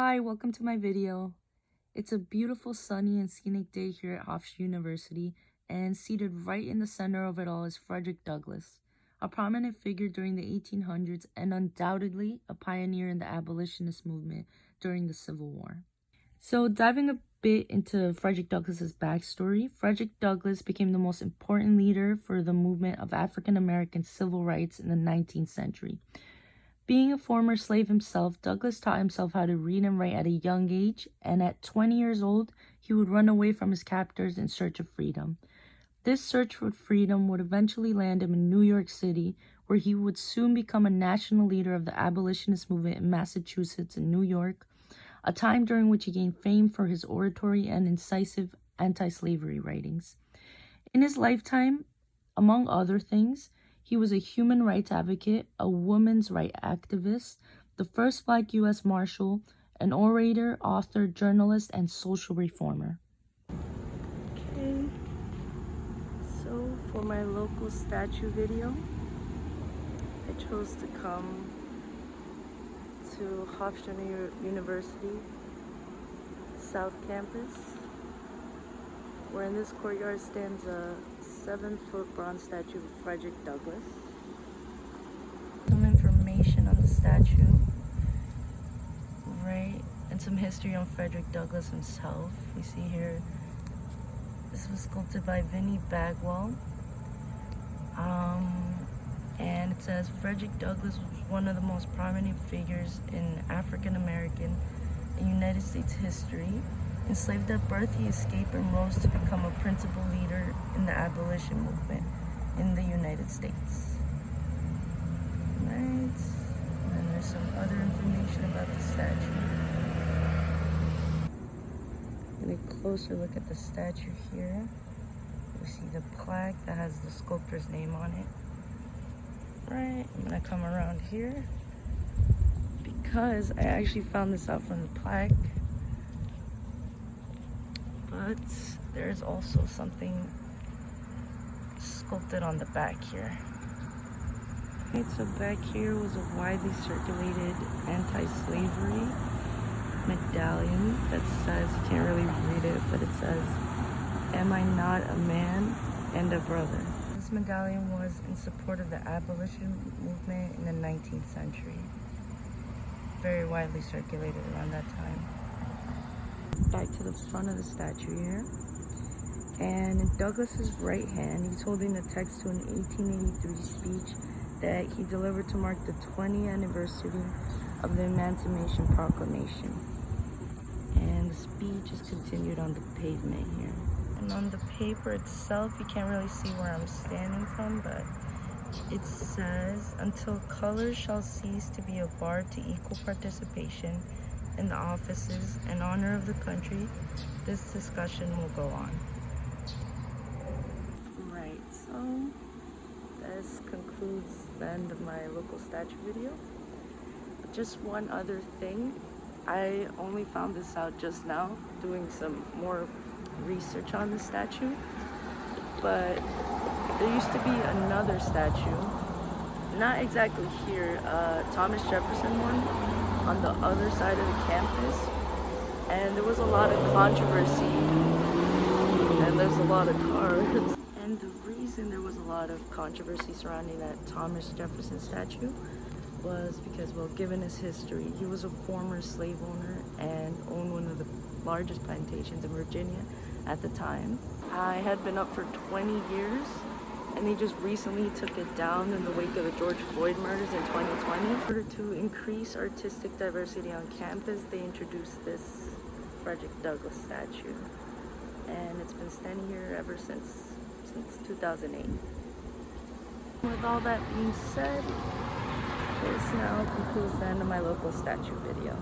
Hi, welcome to my video. It's a beautiful, sunny, and scenic day here at Hofstra University, and seated right in the center of it all is Frederick Douglass, a prominent figure during the 1800s and undoubtedly a pioneer in the abolitionist movement during the Civil War. So diving a bit into Frederick Douglass's backstory, Frederick Douglass became the most important leader for the movement of African American civil rights in the 19th century. Being a former slave himself, Douglass taught himself how to read and write at a young age, and at 20 years old, he would run away from his captors in search of freedom. This search for freedom would eventually land him in New York City, where he would soon become a national leader of the abolitionist movement in Massachusetts and New York, a time during which he gained fame for his oratory and incisive anti-slavery writings. In his lifetime, among other things, he was a human rights advocate, a women's rights activist, the first Black U.S. Marshal, an orator, author, journalist, and social reformer. Okay, so for my local statue video, I chose to come to Hofstra University South Campus, where in this courtyard stands a 7-foot bronze statue of Frederick Douglass. Some information on the statue, right, and some history on Frederick Douglass himself. We see here, this was sculpted by Vinnie Bagwell. And it says, Frederick Douglass was one of the most prominent figures in African American and United States history. Enslaved at birth, he escaped and rose to become a principal leader in the abolition movement in the United States. Right, and then there's some other information about the statue. Get a closer look at the statue here. We see the plaque that has the sculptor's name on it. Right, I'm gonna come around here because I actually found this out from the plaque. But there's also something sculpted on the back here. Okay, so back here was a widely circulated anti-slavery medallion that says, you can't really read it, but it says, "Am I not a man and a brother?" This medallion was in support of the abolition movement in the 19th century. Very widely circulated around that time. Back to the front of the statue here, and in Douglass's right hand he's holding the text to an 1883 speech that he delivered to mark the 20th anniversary of the Emancipation Proclamation, and the speech is continued on the pavement here. And on the paper itself, you can't really see where I'm standing from, but it says, "Until color shall cease to be a bar to equal participation in the offices and honor of the country, this discussion will go on." Right, so this concludes the end of my local statue video. Just one other thing, I only found this out just now doing some more research on the statue, but there used to be another statue, not exactly here, Thomas Jefferson one, on the other side of the campus, and there was a lot of controversy, and there's a lot of cars. And the reason there was a lot of controversy surrounding that Thomas Jefferson statue was because, well, given his history, he was a former slave owner and owned one of the largest plantations in Virginia at the time. I had been up for 20 years, and they just recently took it down in the wake of the George Floyd murders in 2020. In order to increase artistic diversity on campus, they introduced this Frederick Douglass statue, and it's been standing here ever since 2008. With all that being said, this now concludes the end of my local statue video.